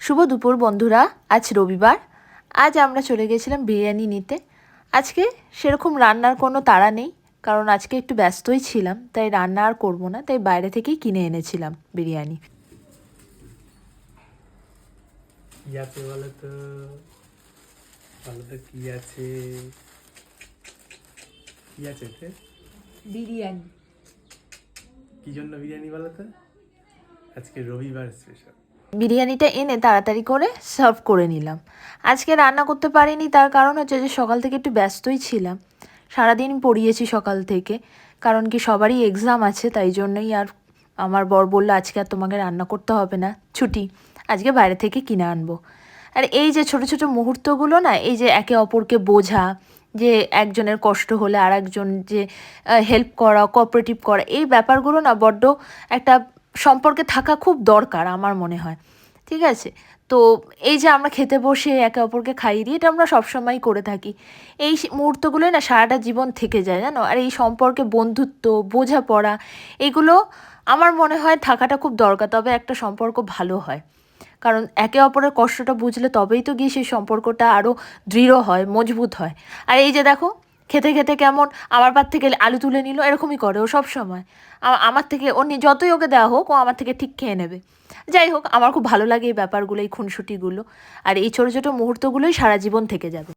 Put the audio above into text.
শুভ দুপুর বন্ধুরা। আজ রবিবার। আজ আমরা চলে গেছিলাম বিরিয়ানি নিতে। আজকে সেরকম রান্নার কোনো তাড়া নেই, কারণ আজকে একটু ব্যস্তই ছিলাম, তাই রান্না আর করবো না, তাই বাইরে থেকেই কিনে এনেছিলাম বিরিয়ানি। কি আছে বলো তো, কি আছে, কি আছে এতে? বিরিয়ানি। কি জন্য বিরিয়ানি বলো তো? আজকে রবিবার স্পেশাল। বিরিয়ানিটা এনে তাড়াতাড়ি করে সার্ভ করে নিলাম। আজকে রান্না করতে পারিনি, তার কারণ হচ্ছে যে সকাল থেকে একটু ব্যস্তই ছিলাম। সারাদিন পড়িয়েছি সকাল থেকে, কারণ কি সবারই এক্সাম আছে, তাই জন্যই। আর আমার বর বললো আজকে আর তোমাকে রান্না করতে হবে না, ছুটি, আজকে বাইরে থেকে কিনে আনবো। আর এই যে ছোট ছোট মুহূর্তগুলো না, এই যে একে অপরকে বোঝা, যে একজনের কষ্ট হলে আর একজন যে হেল্প করা, কোঅপারেটিভ করা, এই ব্যাপারগুলো না বড্ড একটা সম্পর্কে থাকা খুব দরকার আমার মনে হয়। ঠিক আছে? তো এই যে আমরা খেতে বসে একে অপরকে খাইয়ে দিই, এটা আমরা সবসময়ই করে থাকি। এই মুহূর্তগুলোই না সারাটা জীবন থেকে যায়, জানো। আর এই সম্পর্কে বন্ধুত্ব, বোঝাপড়া, এগুলো আমার মনে হয় থাকাটা খুব দরকার, তবে একটা সম্পর্ক ভালো হয়। কারণ একে অপরের কষ্টটা বুঝলে তবেই তো গিয়ে সেই সম্পর্কটা আরও দৃঢ় হয়, মজবুত হয়। আর এই যে দেখো, খেতে খেতে কেমন আমার পাত থেকে আলু তুলে নিল, এরকমই করে ও সব সময়। আমার থেকে ও যতই ওকে দেওয়া হোক, ও আমার থেকে ঠিক খেয়ে নেবে। যাই হোক, আমার খুব ভালো লাগে এই ব্যাপারগুলো, এই খুনসুটিগুলো। আর এই ছোটো ছোটো মুহূর্তগুলোই সারা জীবন থেকে যাবে।